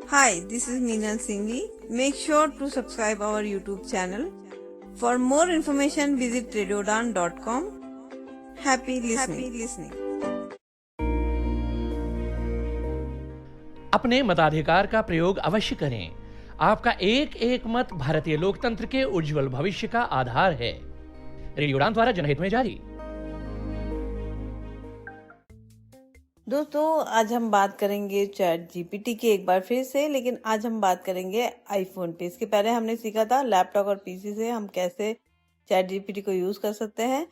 Hi, this is Meena Singhi. Make sure to subscribe our YouTube channel. For more information, visit radiodan.com. Happy listening. अपने मताधिकार का प्रयोग अवश्य करें। आपका एक एक मत भारतीय लोकतंत्र के उज्जवल भविष्य का आधार है। रेडियो उड़ान द्वारा जनहित में जारी। दोस्तों, आज हम बात करेंगे चैट जीपीटी की एक बार फिर से, लेकिन आज हम बात करेंगे आईफोन पे। इसके पहले हमने सीखा था लैपटॉप और पीसी से हम कैसे चैट जीपीटी को यूज कर सकते हैं।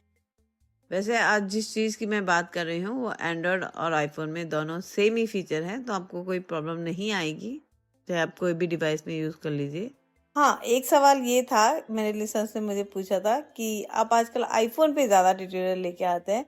वैसे आज जिस चीज की मैं बात कर रही हूँ वो एंड्रॉयड और आईफोन में दोनों सेम ही फीचर हैं, तो आपको कोई प्रॉब्लम नहीं आएगी, चाहे आप कोई भी डिवाइस में यूज कर लीजिए। हाँ, एक सवाल ये था, मेरे लिसनर्स ने मुझे पूछा था कि आप आजकल आईफोन पे ज्यादा ट्यूटोरियल लेके आते हैं।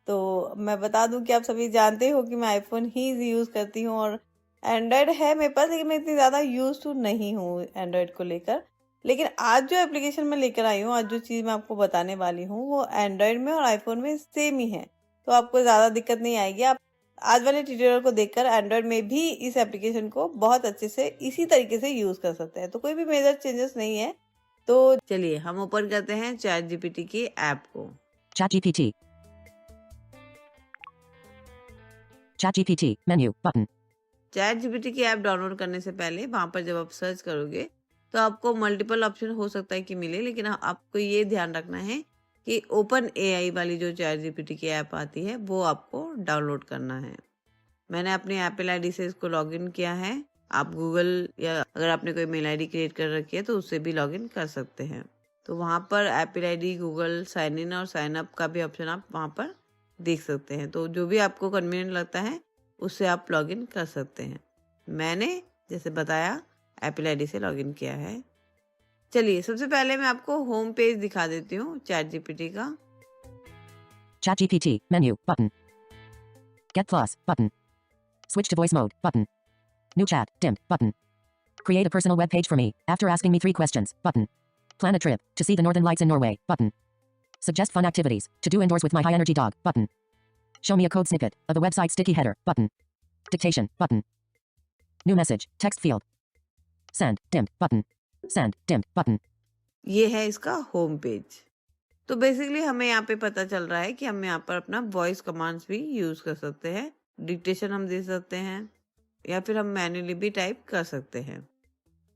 तो मैं बता दूं कि आप सभी जानते हो कि मैं आईफोन ही यूज करती हूँ और एंड्रॉयड है मेरे पास, लेकिन मैं इतनी ज्यादा यूज टू नहीं हूँ एंड्रॉयड को लेकर। लेकिन आज जो एप्लीकेशन मैं लेकर आई हूँ, आज जो चीज मैं आपको बताने वाली हूँ, वो एंड्रॉयड में और आईफोन में सेम ही है, तो आपको ज्यादा दिक्कत नहीं आएगी। आप आज वाले ट्यूटोरियल को देखकर एंड्रॉयड में भी इस एप्लीकेशन को बहुत अच्छे से इसी तरीके से यूज कर सकते हैं, तो कोई भी मेजर चेंजेस नहीं है। तो चलिए हम ओपन करते हैं चैट जीपीटी की ऐप को। Chat GPT menu button. Chat GPT की ऐप डाउनलोड करने से पहले वहां पर जब आप सर्च करोगे तो आपको मल्टीपल ऑप्शन हो सकता है कि मिले, लेकिन आपको ये ध्यान रखना है कि ओपन एआई वाली जो चैट जीपीटी की ऐप आती है वो आपको डाउनलोड करना है। मैंने अपनी एप्पल आईडी से इसको लॉगिन किया है। आप गूगल या अगर आपने कोई मेल आईडी क्रिएट कर रखी है तो उससे भी लॉगिन कर सकते हैं। तो वहां पर Apple ID, Google sign in और साइन अप का भी ऑप्शन आप वहां पर देख सकते हैं। तो जो भी आपको कन्वीनियंट लगता है उससे आप लॉगिन कर सकते हैं। मैंने जैसे बताया एप्पल आईडी से लॉगिन किया है। चलिए सबसे पहले मैं आपको होम पेज दिखा देती हूँ चैट जीपीटी का। Chat GPT menu button. Get Plus button. Switch to voice mode button. New chat dimmed button. Create a personal web page for me after asking me 3 questions button. Plan a trip to see the northern lights in Norway button. Suggest fun activities to do indoors with my high energy dog button. Show me a code snippet of the website sticky header button. Dictation button. New message text field. Send dimmed button. Send dimmed button. ये है इसका home page. तो basically हमें यहाँ पे पता चल रहा है कि हम यहाँ पर अपना वॉइस कमांड्स भी यूज कर सकते हैं, डिक्टेशन हम दे सकते हैं या फिर हम मैन्युअली भी टाइप कर सकते हैं।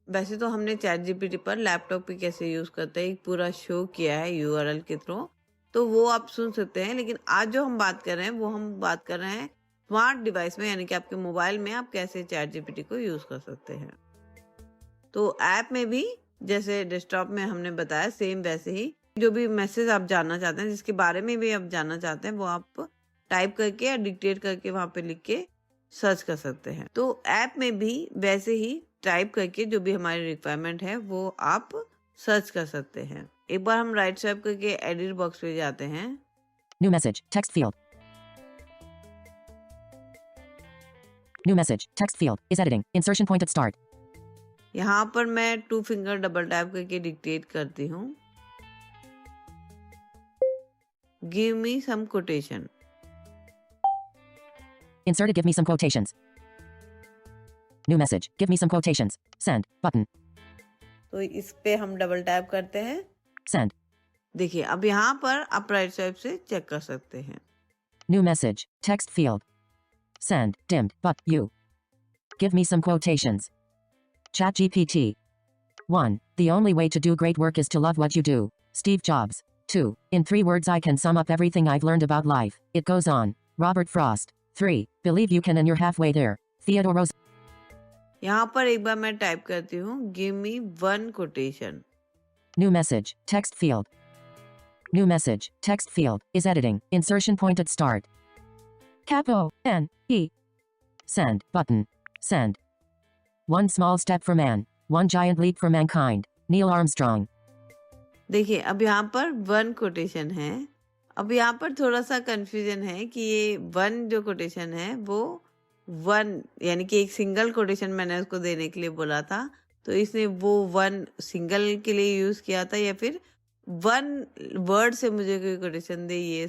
वैसे तो हमने चैट जीपीटी पर लैपटॉप पे कैसे यूज करते हैं एक पूरा शो किया है यूआरएल के थ्रू, तो वो आप सुन सकते हैं। लेकिन आज जो हम बात कर रहे हैं वो हम बात कर रहे हैं स्मार्ट डिवाइस में, यानी कि आपके मोबाइल में आप कैसे चैट जीपीटी को यूज कर सकते हैं। तो ऐप में भी जैसे डेस्कटॉप में हमने बताया सेम वैसे ही जो भी मैसेज आप जानना चाहते हैं, जिसके बारे में भी आप जानना चाहते हैं, वो आप टाइप करके या डिक्टेट करके वहां पे लिख के सर्च कर सकते हैं। तो ऐप में भी वैसे ही टाइप करके जो भी हमारी रिक्वायरमेंट है वो आप सर्च कर सकते हैं। एक बार हम राइट स्वाइप करके एडिट बॉक्स पे जाते हैं। New message text field. New message text field is editing. Insertion point at start. यहाँ पर मैं 2 फिंगर डबल टैप करके डिक्टेट करती हूँ। गिव मी सम quotation. Inserted give me some quotations. New message give me some quotations. Send button. तो इस पे हम डबल टैप करते हैं। Send. देखिए अब यहाँ पर आप राइट स्वाइप से चेक कर सकते हैं। New message text field. Send dimmed but you. Give me some quotations. Chat GPT. 1. The only way to do great work is to love what you do. Steve Jobs. 2. In 3 words I can sum up everything I've learned about life. It goes on. Robert Frost. 3. Believe you can and you're halfway there. Theodore Roosevelt. यहाँ पर एक बार मैं type करती हूँ give me 1 quotation. New message text field. New message text field is editing. Insertion point at start. Capo N E. Send button. Send. One small step for man. One giant leap for mankind. Neil Armstrong. देखिए अब यहाँ पर 1 quotation है। अब यहाँ पर थोड़ा सा कंफ्यूजन है कि ये 1 जो कोटेशन है वो 1 यानी कि एक सिंगल कोटेशन मैंने उसको देने के लिए बोला था, तो इसने वो 1 सिंगल के लिए यूज किया था या फिर 1 वर्ड से मुझे कोई कोटेशन दे ये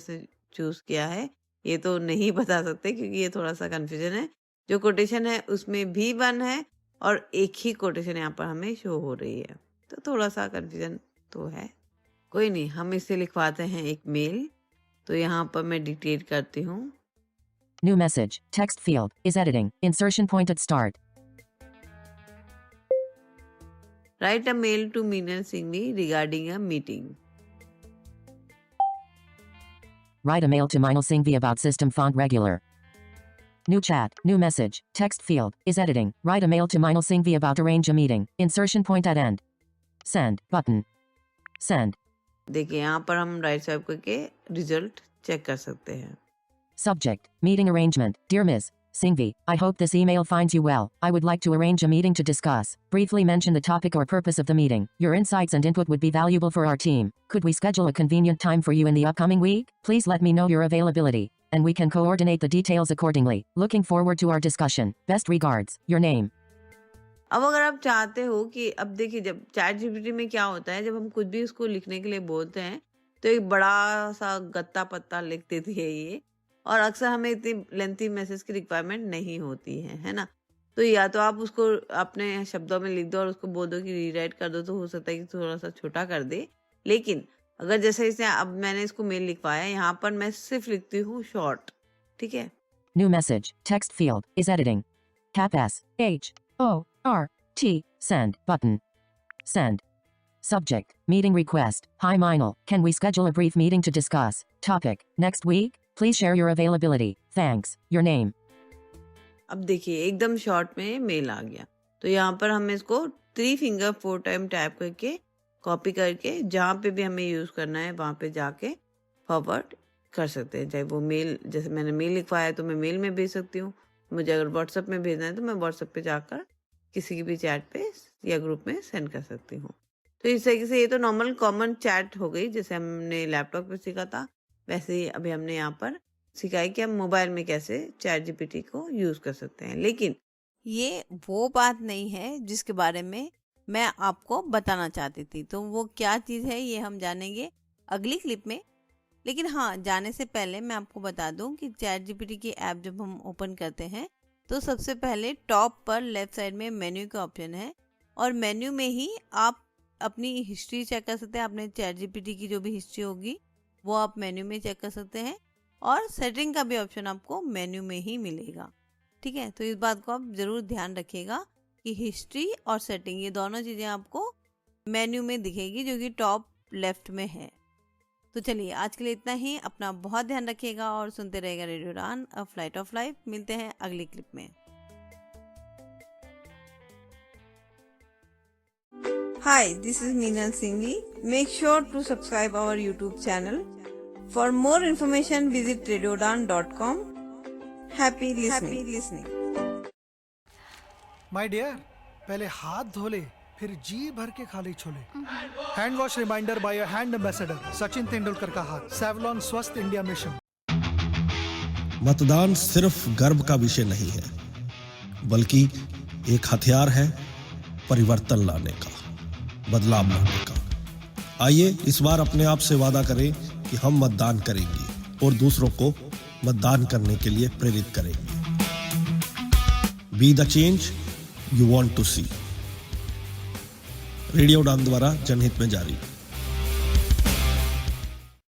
चूज किया है, ये तो नहीं बता सकते क्योंकि ये थोड़ा सा कंफ्यूजन है। जो कोटेशन है उसमें भी 1 है और एक ही कोटेशन यहाँ पर हमें शो हो रही है, तो थोड़ा सा कंफ्यूजन तो है, कोई नहीं, हम इसे लिखवाते हैं एक मेल। तो यहाँ पर मैं डिक्टेट करती हूँ। New message. Text field is editing. Insertion point at start. Write a mail to Meenal Singhvi regarding a meeting. Write a mail to Meenal Singhvi about system font regular. New chat. New message. Text field is editing. Write a mail to Meenal Singhvi about arrange a meeting. Insertion point at end. Send button. Send. देखिए यहाँ पर हम right swipe करके result check कर सकते हैं। Subject. Meeting arrangement. Dear Ms. Singhvi, I hope this email finds you well. I would like to arrange a meeting to discuss. Briefly mention the topic or purpose of the meeting. Your insights and input would be valuable for our team. Could we schedule a convenient time for you in the upcoming week? Please let me know your availability, and we can coordinate the details accordingly. Looking forward to our discussion. Best regards. Your name. अब अगर आप चाहते हो कि अब देखिए, जब chat GPT में क्या होता है, जब हम कुछ भी उसको लिखने के लिए बोलते हैं तो एक बड़ा सा गत्ता पत्ता लिख देती है ये, और अक्सर हमें इतनी लेंथी मैसेज की रिक्वायरमेंट नहीं होती है ना। तो या तो आप उसको अपने शब्दों में लिख दो और उसको बोल दो कि रीराइट कर दो, तो हो सकता है कि थोड़ा सा छोटा कर दे। लेकिन अगर जैसे इसे अब मैंने इसको मेल लिखवाया, यहाँ पर मैं सिर्फ लिखती हूँ शॉर्ट, ठीक है। New message. Text field is editing. Cap S H O R T. Send button. Send. Subject. Meeting request. Hi Meenal. Can we schedule a brief meeting to discuss? Topic. Next week. Please share your availability. Thanks. Your name. अब देखिए एकदम short में mail आ गया। तो यहाँ पर हम इसको 3 फिंगर 4 टाइम टैप करके कॉपी करके जहाँ पे भी हमें यूज करना है वहाँ पे जाके फॉरवर्ड कर सकते हैं। चाहे वो मेल, जैसे मैंने मेल लिखवाया तो मैं मेल में भेज सकती हूँ, मुझे अगर व्हाट्सएप में भेजना है तो मैं व्हाट्सएप पे जाकर किसी की भी चैट पे या ग्रुप में सेंड कर सकती हूँ। तो इस तरीके से ये तो नॉर्मल कॉमन चैट हो गई, जैसे हमने लैपटॉप पे सीखा था वैसे ही अभी हमने यहाँ पर सीखा है कि हम मोबाइल में कैसे चैट जीपीटी को यूज कर सकते हैं। लेकिन ये वो बात नहीं है जिसके बारे में मैं आपको बताना चाहती थी। तो वो क्या चीज़ है ये हम जानेंगे अगली क्लिप में। लेकिन हाँ, जाने से पहले मैं आपको बता दूं कि चैट जीपीटी की ऐप जब हम ओपन करते हैं तो सबसे पहले टॉप पर लेफ्ट साइड में मेन्यू का ऑप्शन है, और मेन्यू में ही आप अपनी हिस्ट्री चेक कर सकते हैं। आपने चैट जीपीटी की जो भी हिस्ट्री होगी वो आप मेन्यू में चेक कर सकते हैं, और सेटिंग का भी ऑप्शन आपको मेन्यू में ही मिलेगा, ठीक है। तो इस बात को आप ज़रूर ध्यान रखिएगा कि हिस्ट्री और सेटिंग ये दोनों चीज़ें आपको मेन्यू में दिखेगी जो कि टॉप लेफ्ट में है। तो चलिए आज के लिए इतना ही। अपना बहुत ध्यान रखिएगा और सुनते रहेगा रेडियो उड़ान, अ फ्लाइट ऑफ लाइफ। मिलते हैं अगली क्लिप में। Hi, this is Meenal Singhvi. Make sure to subscribe our YouTube channel. For more information, visit radioudan.com. Happy listening. My dear, पहले हाथ धो ले, फिर जी भर के खा ले छोले। Hand wash reminder by hand ambassador Sachin Tendulkar का हाथ। सेवलॉन स्वस्थ इंडिया मिशन। मतदान सिर्फ गर्व का विषय नहीं है, बल्कि एक हथियार है परिवर्तन लाने का, बदलाव लाने का। आइए इस बार अपने आप से वादा करें कि हम मतदान करेंगे और दूसरों को मतदान करने के लिए प्रेरित करेंगे। Be the change you want to see. Radio Udaan द्वारा जनहित में जारी।